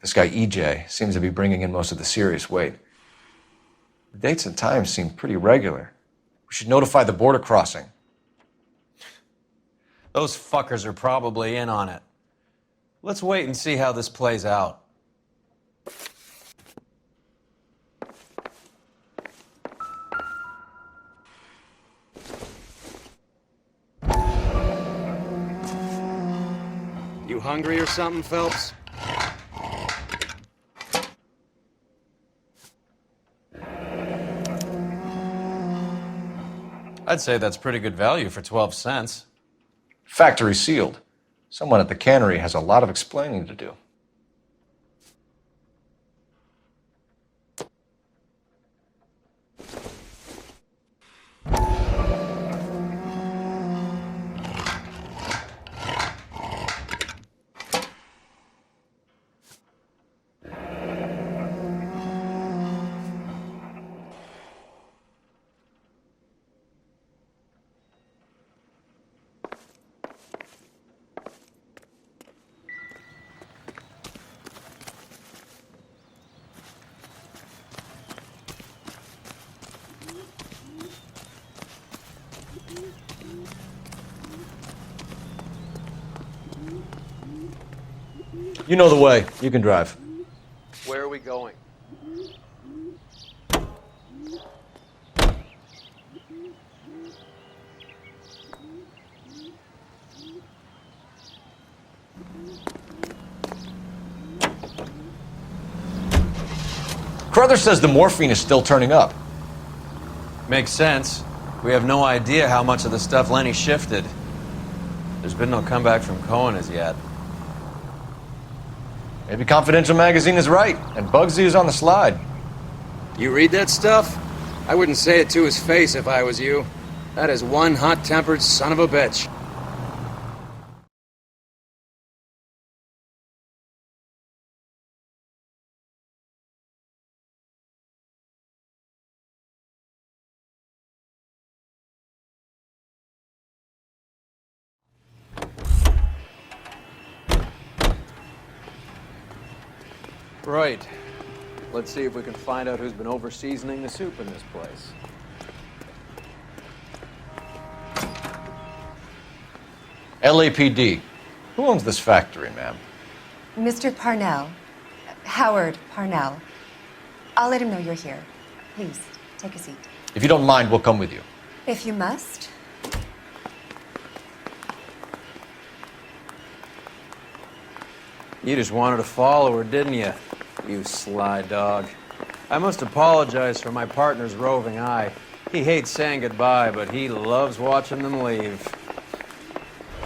This guy EJ seems to be bringing in most of the serious weight. The dates and times seem pretty regular. We should notify the border crossing. Those fuckers are probably in on it. Let's wait and see how this plays out. You hungry or something, Phelps? I'd say that's pretty good value for 12 cents. Factory sealed. Someone at the cannery has a lot of explaining to do. You know the way. You can drive. Where are we going? Crothers says the morphine is still turning up. Makes sense. We have no idea how much of the stuff Lenny shifted. There's been no comeback from Cohen as yet. Maybe Confidential Magazine is right, and Bugsy is on the slide. You read that stuff? I wouldn't say it to his face if I was you. That is one hot-tempered son of a bitch. Right. Let's see if we can find out who's been over-seasoning the soup in this place. LAPD. Who owns this factory, ma'am? Mr. Parnell. Howard Parnell. I'll let him know you're here. Please, take a seat. If you don't mind, we'll come with you. If you must. You just wanted to follow her, didn't you? You sly dog. I must apologize for my partner's roving eye. He hates saying goodbye, but he loves watching them leave.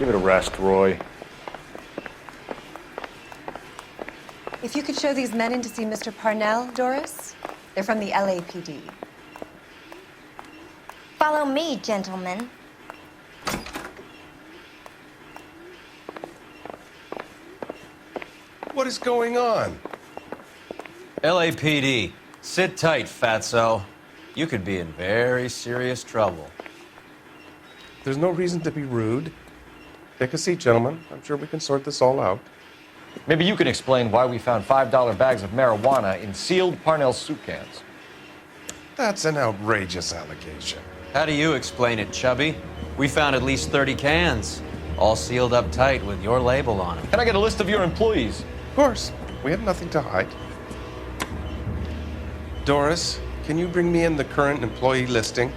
Give it a rest, Roy. If you could show these men in to see Mr. Parnell, Doris. They're from the LAPD. Follow me, gentlemen. What is going on? LAPD, sit tight, fatso. You could be in very serious trouble. There's no reason to be rude. Take a seat, gentlemen. I'm sure we can sort this all out. Maybe you can explain why we found $5 bags of marijuana in sealed Parnell soup cans. That's an outrageous allegation. How do you explain it, Chubby? We found at least 30 cans, all sealed up tight with your label on them. Can I get a list of your employees? Of course. We have nothing to hide. Doris, can you bring me in the current employee listing?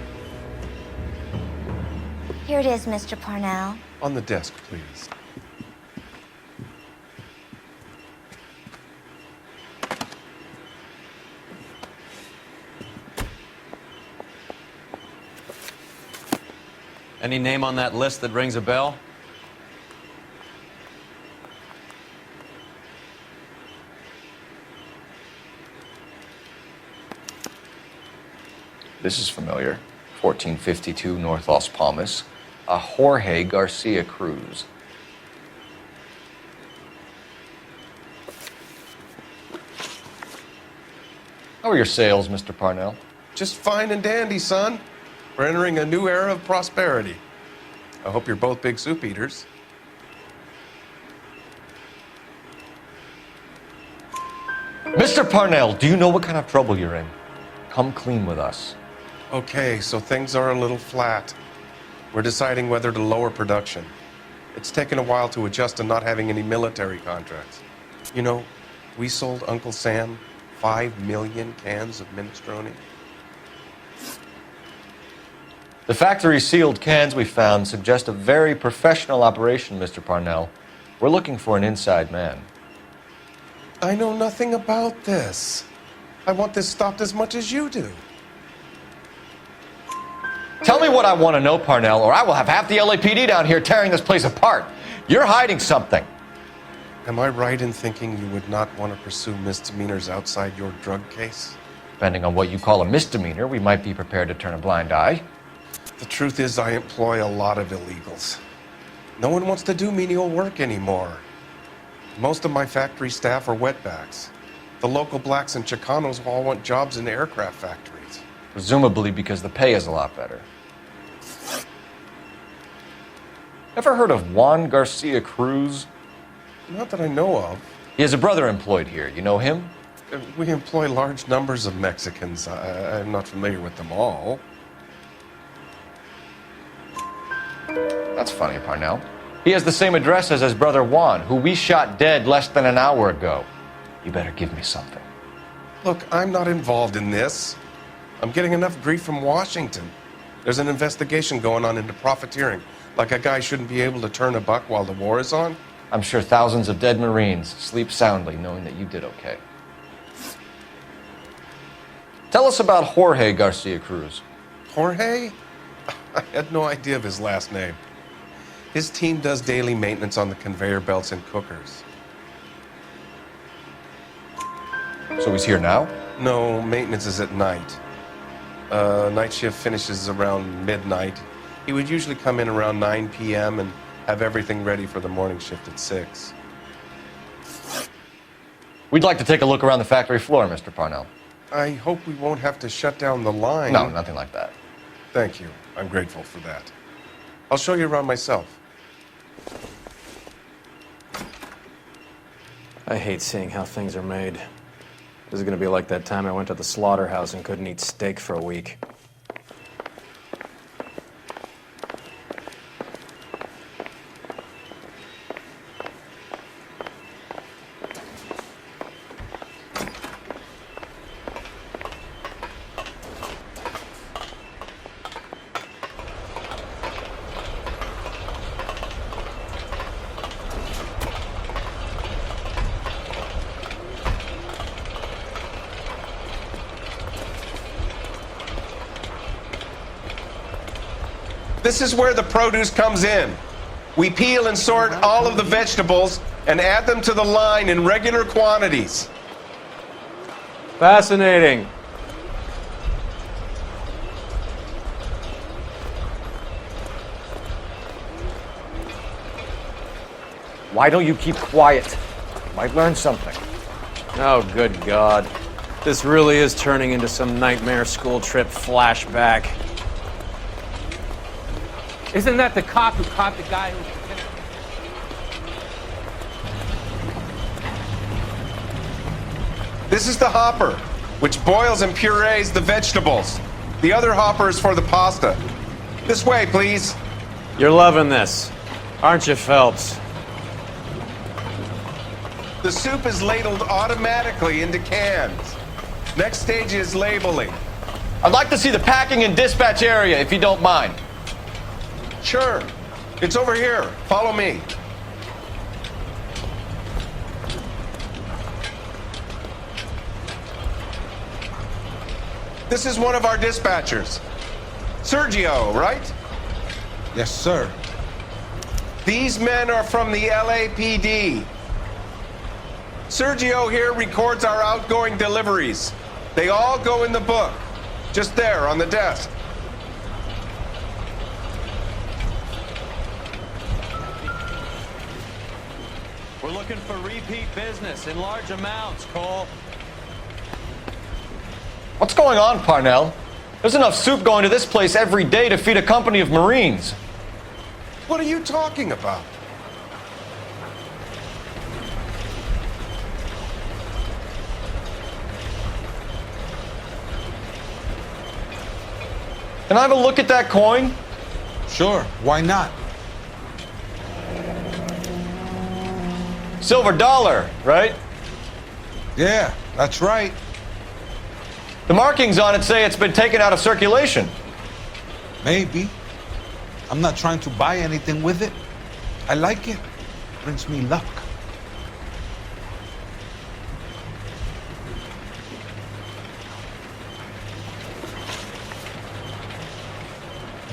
Here it is, Mr. Parnell. On the desk, please. Any name on that list that rings a bell? This is familiar. 1452 North Las Palmas. A Jorge Garcia Cruz. How are your sales, Mr. Parnell? Just fine and dandy, son. We're entering a new era of prosperity. I hope you're both big soup eaters. Mr. Parnell, do you know what kind of trouble you're in? Come clean with us. Okay, so things are a little flat. We're deciding whether to lower production. It's taken a while to adjust to not having any military contracts. You know, we sold Uncle Sam 5 million cans of minestrone. The factory-sealed cans we found suggest a very professional operation, Mr. Parnell. We're looking for an inside man. I know nothing about this. I want this stopped as much as you do. Tell me what I want to know, Parnell, or I will have half the LAPD down here tearing this place apart. You're hiding something. Am I right in thinking you would not want to pursue misdemeanors outside your drug case? Depending on what you call a misdemeanor, we might be prepared to turn a blind eye. The truth is, I employ a lot of illegals. No one wants to do menial work anymore. Most of my factory staff are wetbacks. The local blacks and Chicanos all want jobs in aircraft factories. Presumably because the pay is a lot better. Ever heard of Juan Garcia Cruz? Not that I know of. He has a brother employed here. You know him? We employ large numbers of Mexicans. I'm not familiar with them all. That's funny, Parnell. He has the same address as his brother Juan, who we shot dead less than an hour ago. You better give me something. Look, I'm not involved in this. I'm getting enough grief from Washington. There's an investigation going on into profiteering. Like a guy shouldn't be able to turn a buck while the war is on. I'm sure thousands of dead Marines sleep soundly knowing that you did okay. Tell us about Jorge Garcia Cruz. Jorge? I had no idea of his last name. His team does daily maintenance on the conveyor belts and cookers. So he's here now? No, maintenance is at night. Night shift finishes around midnight. He would usually come in around 9 p.m. and have everything ready for the morning shift at 6. We'd like to take a look around the factory floor, Mr. Parnell. I hope we won't have to shut down the line. No, nothing like that. Thank you. I'm grateful for that. I'll show you around myself. I hate seeing how things are made. This is gonna be like that time I went to the slaughterhouse and couldn't eat steak for a week. This is where the produce comes in. We peel and sort all of the vegetables and add them to the line in regular quantities. Fascinating. Why don't you keep quiet? You might learn something. Oh, good God. This really is turning into some nightmare school trip flashback. Isn't that the cop who caught the guy who... This is the hopper, which boils and purees the vegetables. The other hopper is for the pasta. This way, please. You're loving this, aren't you, Phelps? The soup is ladled automatically into cans. Next stage is labeling. I'd like to see the packing and dispatch area, if you don't mind. Sure. It's over here. Follow me. This is one of our dispatchers. Sergio, right? Yes, sir. These men are from the LAPD. Sergio here records our outgoing deliveries. They all go in the book, just there on the desk. We're looking for repeat business in large amounts, Cole. What's going on, Parnell? There's enough soup going to this place every day to feed a company of Marines. What are you talking about? Can I have a look at that coin? Sure, why not? Silver dollar, right? Yeah, that's right. The markings on it say it's been taken out of circulation. Maybe. I'm not trying to buy anything with it. I like it. Brings me luck.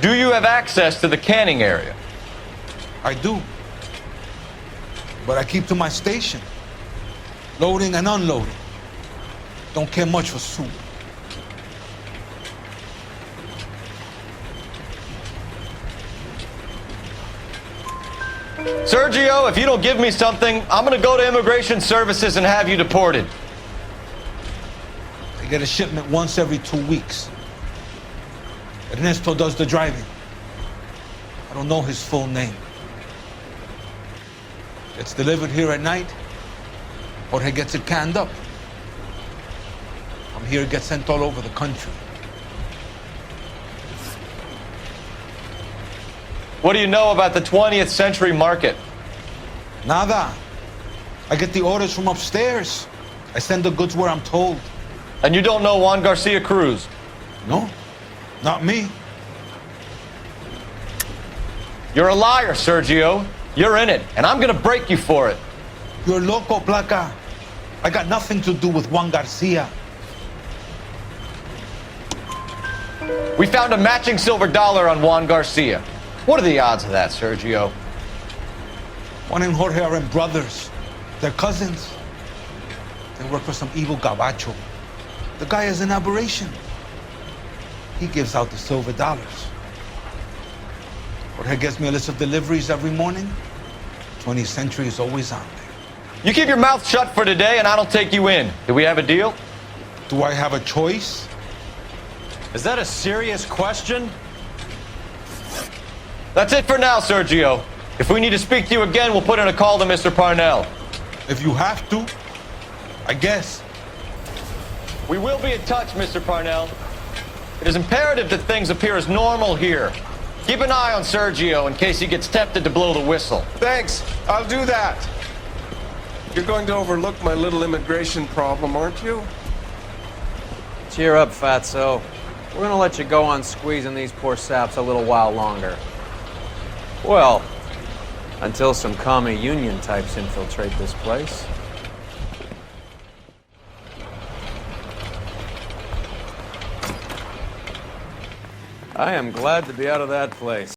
Do you have access to the canning area? I do. But I keep to my station. Loading and unloading. Don't care much for soup. Sergio, if you don't give me something, I'm gonna go to Immigration Services and have you deported. I get a shipment once every 2 weeks. Ernesto does the driving. I don't know his full name. It's delivered here at night, or he gets it canned up. From here, it gets sent all over the country. What do you know about the 20th century market? Nada. I get the orders from upstairs. I send the goods where I'm told. And you don't know Juan Garcia Cruz? No, not me. You're a liar, Sergio. You're in it, and I'm gonna break you for it. You're loco, Placa. I got nothing to do with Juan Garcia. We found a matching silver dollar on Juan Garcia. What are the odds of that, Sergio? Juan and Jorge are brothers. They're cousins. They work for some evil gabacho. The guy is an aberration. He gives out the silver dollars. Jorge gets me a list of deliveries every morning. 20th Century is always on there. You keep your mouth shut for today, and I don't take you in. Do we have a deal? Do I have a choice? Is that a serious question? That's it for now, Sergio. If we need to speak to you again, we'll put in a call to Mr. Parnell. If you have to, I guess. We will be in touch, Mr. Parnell. It is imperative that things appear as normal here. Keep an eye on Sergio in case he gets tempted to blow the whistle. Thanks. I'll do that. You're going to overlook my little immigration problem, aren't you? Cheer up, fatso. We're gonna let you go on squeezing these poor saps a little while longer. Well, until some commie union types infiltrate this place. I am glad to be out of that place.